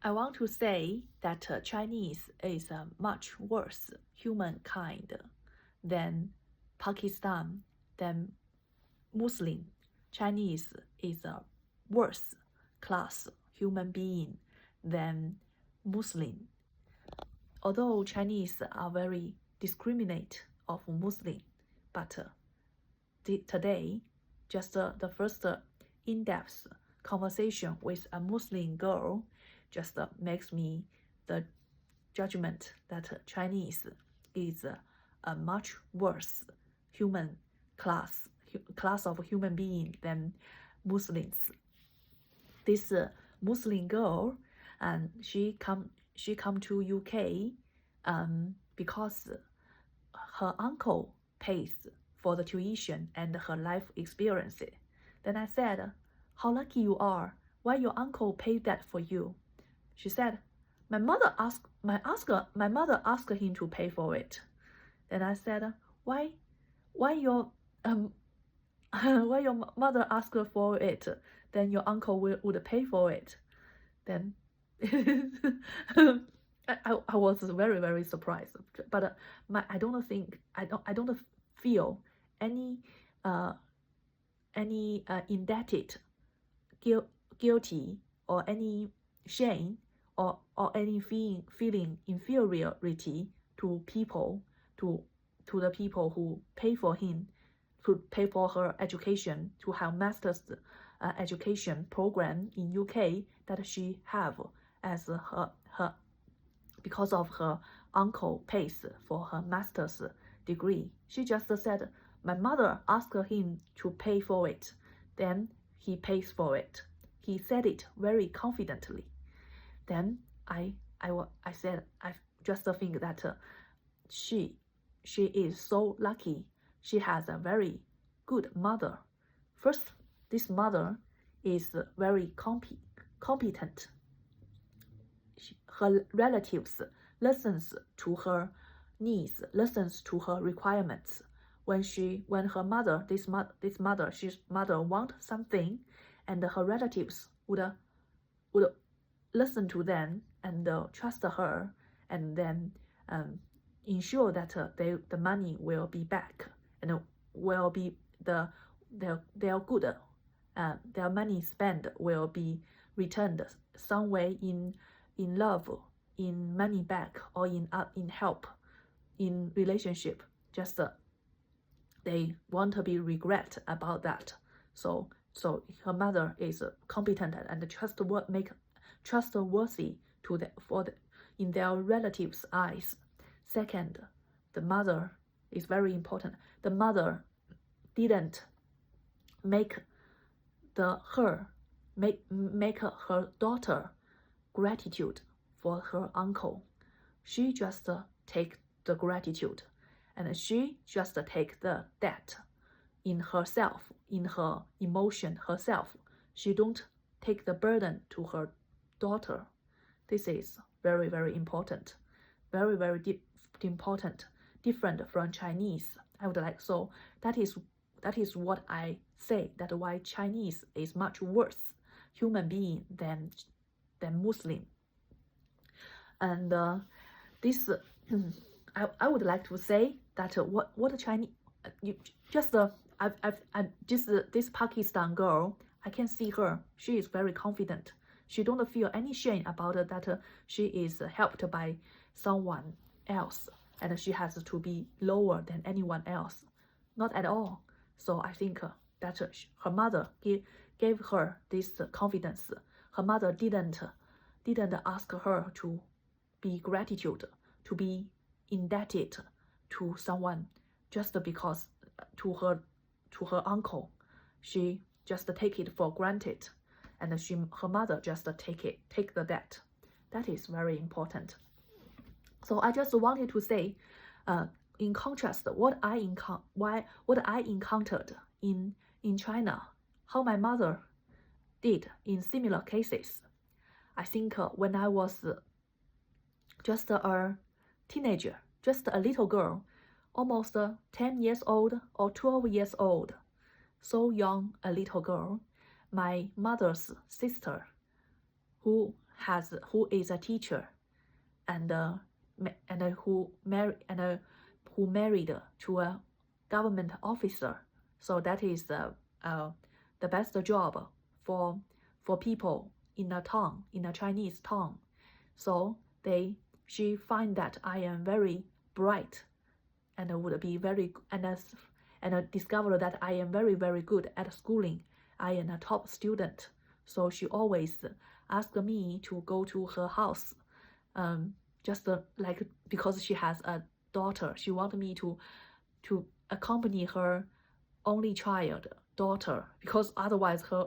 I want to say that Chinese is a much worse humankind than Pakistan, than Muslim. Chinese is a worse class human being than Muslim. Although Chinese are very discriminate of Muslim, but today, just the first in-depth conversation with a Muslim girl just makes me the judgment that Chinese is a much worse human class of human being than Muslims. This Muslim girl, and she come to UK because her uncle pays for the tuition and her life experience. Then I said, "How lucky you are! Why your uncle paid that for you?" She said, my mother asked him to pay for it." Then I said, why your why your mother asked for it, then your uncle would pay for it? Then I was very, very surprised, but I don't feel any indebted, guilty, or any shame, or any feeling inferiority to the people who pay for him, to pay for her education, to have master's education program in UK that she have as her because of her uncle pays for her master's degree. She just said, my mother asked him to pay for it, then he pays for it. He said it very confidently. Then I said, I just think that she is so lucky. She has a very good mother. First, this mother is very competent. Her relatives listens to her needs, listens to her requirements. When her mother, this mother want something, and her relatives would listen to them and trust her, and then ensure that the money will be back, and will be their good, their money spent will be returned some way in love, in money back, or in help, in relationship. Just they want to be regret about that. So her mother is competent and trustworthy in their relatives' eyes. Second, the mother is very important. The mother didn't make her daughter gratitude for her uncle. She just take the gratitude, and she just take the debt in herself, in her emotion herself. She don't take the burden to her daughter. This is very, very important, very, very important, different from Chinese. I would like, so that is what I say, that why Chinese is much worse human being than Muslim. And this I would like to say that what Chinese this Pakistan girl, I can see her. She is very confident. She don't feel any shame about it, that she is helped by someone else, and she has to be lower than anyone else. Not at all. So I think that her mother gave her this confidence. Her mother didn't ask her to be gratitude, to be indebted to someone just because to her uncle. She just take it for granted, and her mother just take the debt. That is very important. So I just wanted to say, in contrast, what I encountered in China, how my mother did in similar cases. I think when I was just a teenager, just a little girl, almost 10 years old or 12 years old, so young a little girl, my mother's sister, who who is a teacher, and who married to a government officer. So that is the best job for people in a town, in a Chinese town. So she find that I am very bright and would be very and discover that I am very, very good at schooling. I am a top student. So she always asked me to go to her house, just like because she has a daughter. She wanted me to accompany her only child daughter, because otherwise her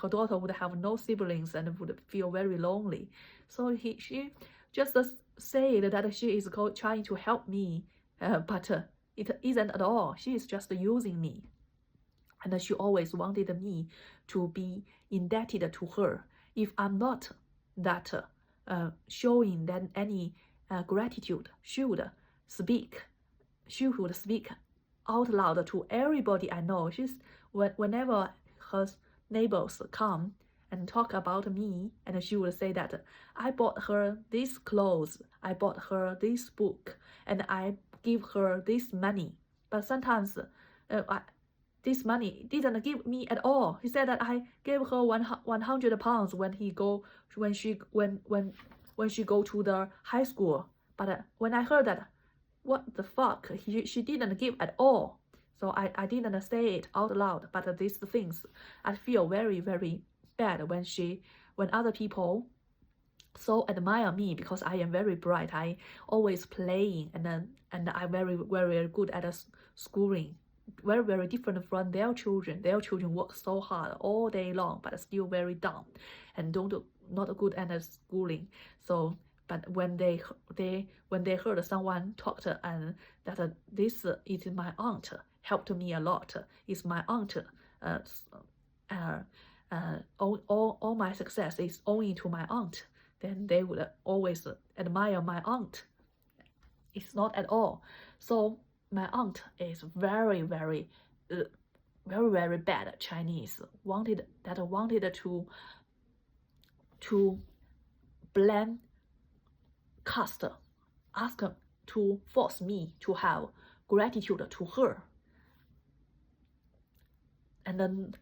daughter would have no siblings and would feel very lonely. So she just said that she is trying to help me, but it isn't at all. She is just using me. And she always wanted me to be indebted to her. If I'm not that showing that any gratitude, she would speak out loud to everybody I know. Whenever her neighbors come and talk about me, and she would say that I bought her these clothes, I bought her this book, and I give her this money. But sometimes this money didn't give me at all. He said that I gave her 100 pounds when she go to the high school. But when I heard that, what the fuck, she didn't give at all. So I didn't say it out loud. But these things, I feel very, very bad when other people so admire me because I am very bright. I always playing, and I'm very, very good at schooling. Very, very different from their children. Their children work so hard all day long, but still very dumb and not good at schooling. So, but when they heard someone talked and that this is my aunt, helped me a lot. Is my aunt. All my success is owing to my aunt. Then they would always admire my aunt. It's not at all. So my aunt is very, very, very, very bad Chinese. Wanted to blame caste, ask to force me to have gratitude to her. And then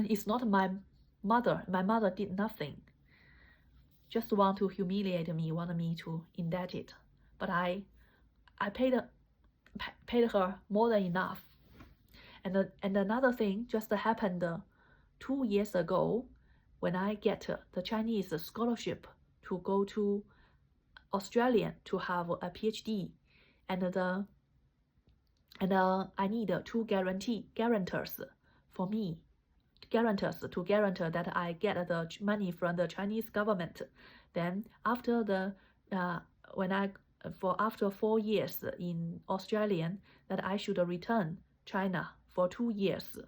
it's not my mother. My mother did nothing. Just want to humiliate me, want me to indebt it. But I paid her more than enough. And another thing just happened 2 years ago when I get the Chinese scholarship to go to Australia to have a PhD, and I need 2 guarantors for me, guarantors to guarantee that I get the money from the Chinese government. Then after after 4 years in Australia, that I should return China for 2 years.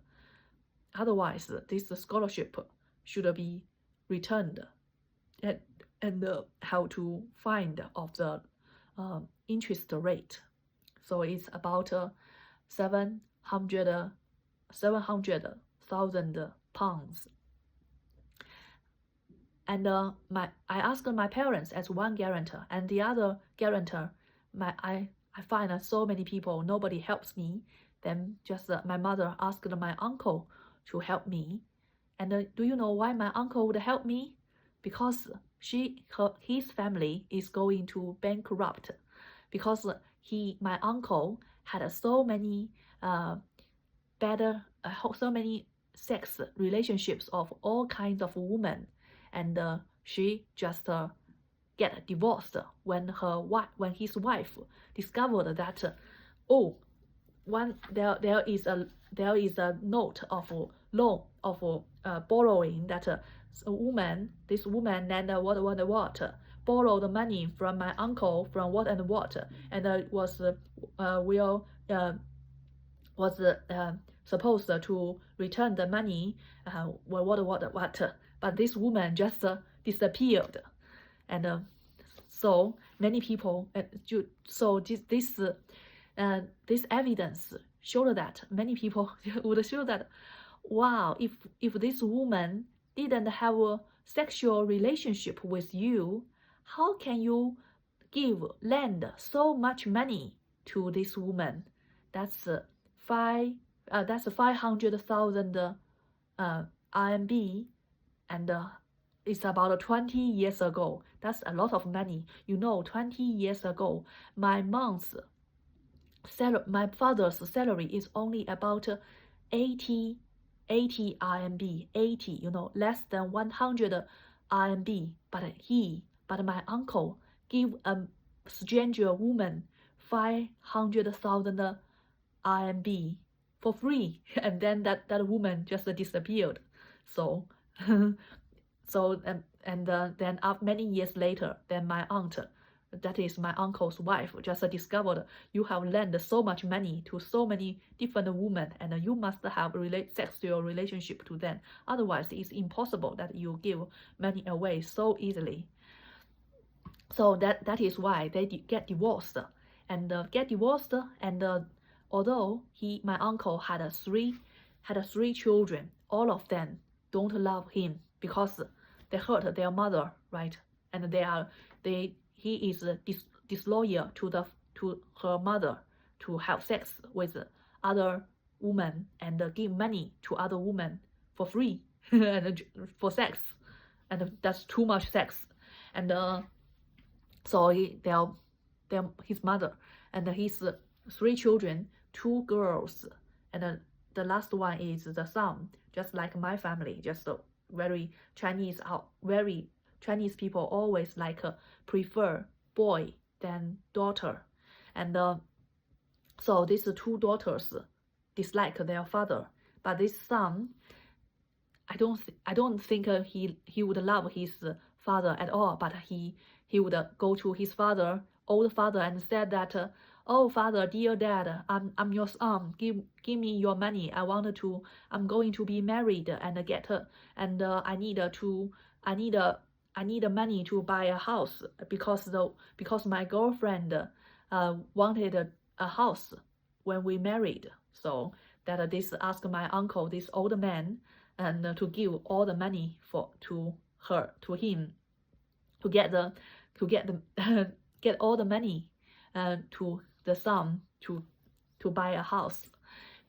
Otherwise, this scholarship should be returned, and how to find of the interest rate. So it's about 700,000 pounds. And I asked my parents as one guarantor, and the other guarantor, I find so many people, nobody helps me. Then just my mother asked my uncle to help me. And do you know why my uncle would help me? Because his family is going to bankrupt, because my uncle had so many so many sex relationships of all kinds of women, and she just get divorced when his wife discovered that there is a note of loan of borrowing that this woman and what borrowed the money from my uncle from what and what, and was supposed to return the money what, but this woman just disappeared. And so many people, so this evidence showed that many people would show that, wow, if this woman didn't have sexual relationship with you, how can you lend so much money to this woman? That's 500,000 RMB, and it's about 20 years ago. That's a lot of money. 20 years ago, my father's salary is only about 80 RMB, 80, less than 100 RMB. But my uncle give a stranger woman 500,000 RMB for free, and then that woman just disappeared. So, then after many years later, then my aunt, that is my uncle's wife, just discovered you have lent so much money to so many different women, and you must have sexual relationship to them. Otherwise, it's impossible that you give money away so easily. So that is why they get divorced, and although my uncle had three children, all of them don't love him because they hurt their mother, right? And he is disloyal to her mother, to have sex with other women and give money to other women for free and for sex, and that's too much sex. And so his mother and his three children, 2 girls, and the last one is the son, just like my family, just very Chinese people always prefer boy than daughter. And so these 2 daughters dislike their father, but this son, I don't think he would love his father at all, but he would go to his old father and said that, oh father, dear dad, I'm your son, give me your money, I'm going to be married and I need money to buy a house because my girlfriend wanted a house when we married. So that this asked my uncle, this old man, and to give all the money to him to get all the money to the son to buy a house,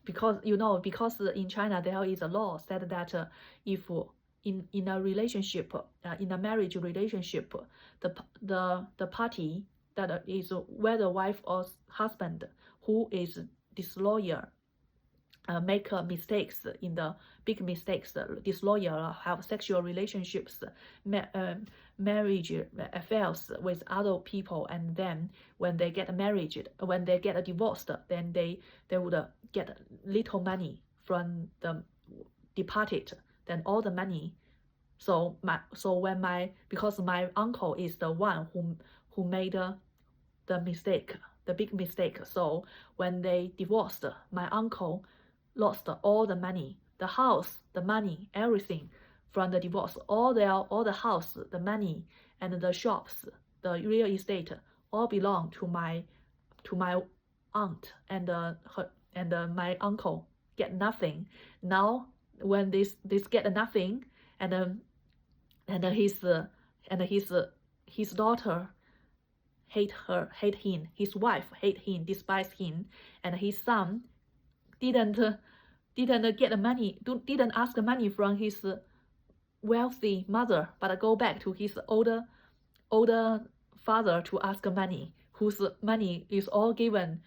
because in China there is a law said that if in a relationship, in a marriage relationship, the party that is whether wife or husband who is disloyal, make mistakes, in the big mistakes, disloyal, have sexual relationships, marriage affairs with other people, and then when they get divorced, then they would get little money from the departed, then all the money. Because my uncle is the one who made the mistake, the big mistake, so when they divorced, my uncle lost all the money, the house, the money, everything from the divorce, all the house, the money, and the shops, the real estate, all belong to my aunt, and my uncle get nothing. Now when this get nothing, and his daughter hate him, his wife hate him, despise him, and his son didn't get money, didn't ask money from his wealthy mother, but go back to his older father to ask money, whose money is all given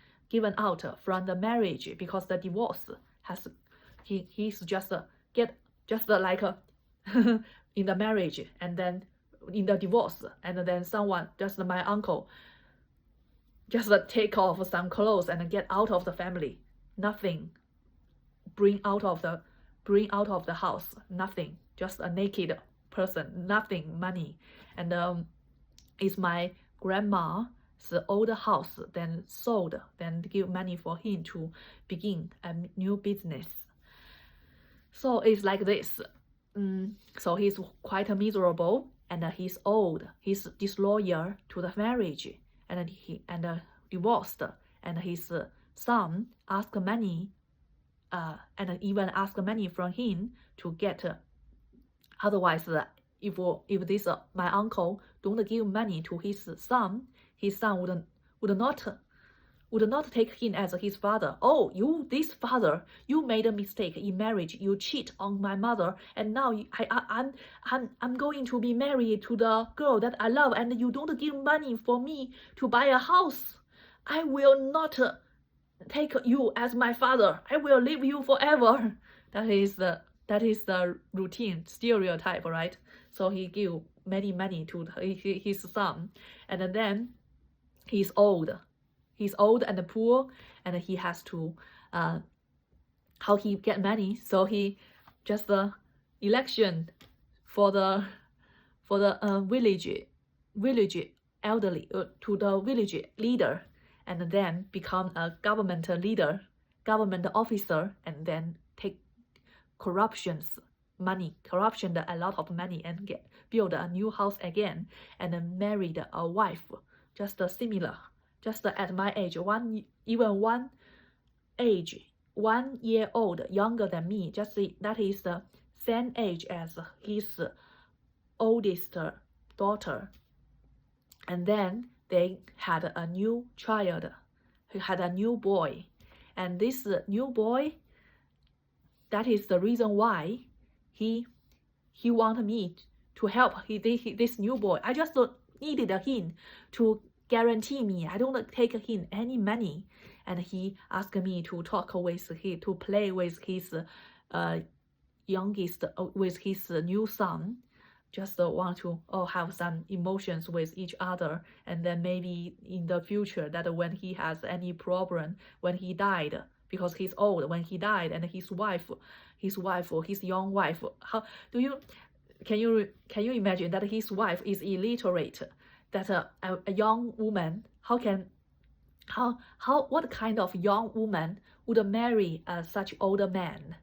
out from the marriage, because the divorce has he's just like in the marriage, and then in the divorce, and then someone, just my uncle, just take off some clothes and get out of the family, nothing, bring out of the house, nothing, just a naked person, nothing, money. And it's my grandma's old house, then sold, then give money for him to begin a new business. So it's like this. So he's quite miserable, and he's old, he's disloyal to the marriage, and he divorced, and his son asked money, and even asked money from him to get, otherwise if this my uncle don't give money to his son would not take him as his father. Oh, this father, you made a mistake in marriage. You cheat on my mother, and now I'm going to be married to the girl that I love, and you don't give money for me to buy a house. I will not take you as my father. I will leave you forever. That is the routine stereotype, right? So he give many money to his son, and then he's old and poor, and he has to how he get money. So he just election for the village elderly to the village leader, and then become a government leader, government officer, and then take corruption a lot of money, and build a new house again, and then married a wife just similar. Just at my age, 1 year old younger than me, just that is the same age as his oldest daughter. And then they had a new child, he had a new boy, and this new boy, that is the reason why he wanted me to help this new boy. I just needed him to guarantee me I don't take him any money, and he asked me to talk with him, to play with his with his new son, just want to have some emotions with each other, and then maybe in the future that when he has any problem, when he died, because he's old, when he died, and his young wife, how do you can you imagine that his wife is illiterate, that a young woman, what kind of young woman would marry such older man,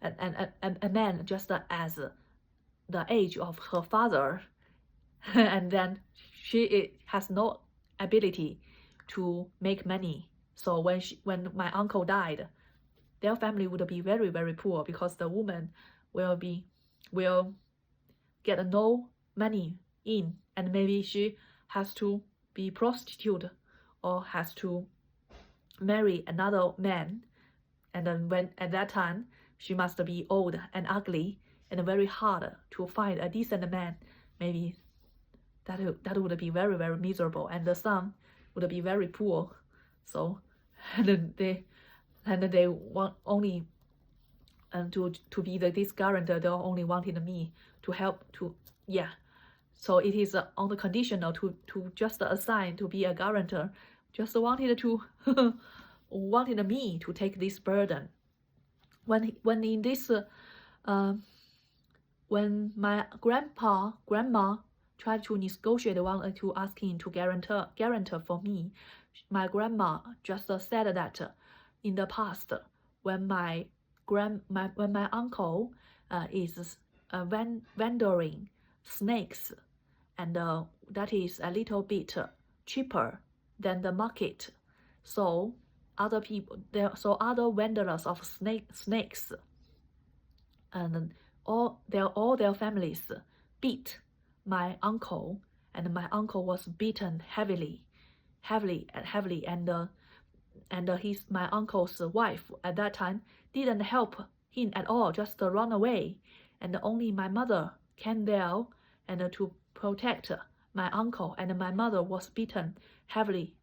and a man just as the age of her father, and then she has no ability to make money. So when my uncle died, their family would be very, very poor, because the woman will get no money in, and maybe she has to be prostitute or has to marry another man, and then when at that time she must be old and ugly and very hard to find a decent man. Maybe that would be very, very miserable, and the son would be very poor. So and they want only to be this guarantor. They only wanted me to help to so it is on the conditional to just assign to be a guarantor, just wanted to wanted me to take this burden. When in this when my grandma tried to negotiate, to ask him to guarantor for me, my grandma just said that in the past, when my uncle is vendoring snakes, and that is a little bit cheaper than the market, so other vendors of snakes and all their families beat my uncle, and my uncle was beaten heavily, and my uncle's wife at that time didn't help him at all, just run away, and only my mother came there and to protect my uncle, and my mother was beaten heavily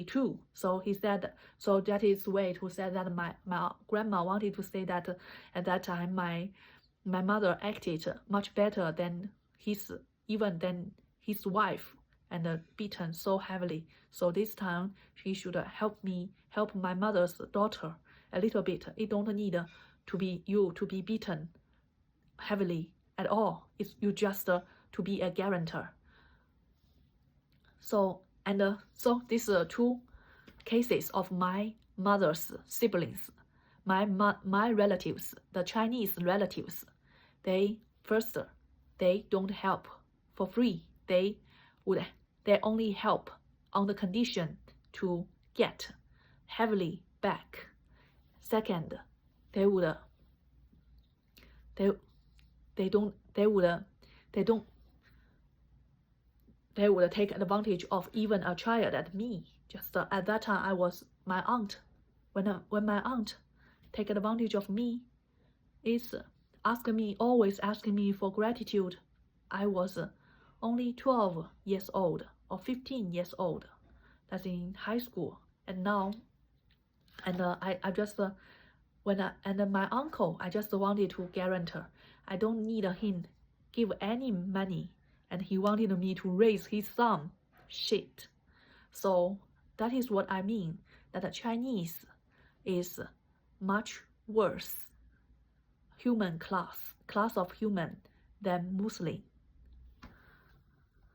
too. So he said, so that is the way to say that my grandma wanted to say that at that time my mother acted much better than his wife, and beaten so heavily. So this time she should help my mother's daughter a little bit. It don't need to be beaten heavily at all. It's you just to be a guarantor. So these are two cases of my mother's siblings, my relatives, the Chinese relatives. They don't help for free. They only help on the condition to get heavily back. Second, they would they would take advantage of even a child at me. Just at that time, I was my aunt. When my aunt take advantage of me, is always asking me for gratitude. I was only 12 years old or 15 years old. That's in high school. And now, and I just and my uncle, I just wanted to guarantor. I don't need him give any money, and he wanted me to raise his son. Shit. So that is what I mean, that the Chinese is much worse class of human than Muslim.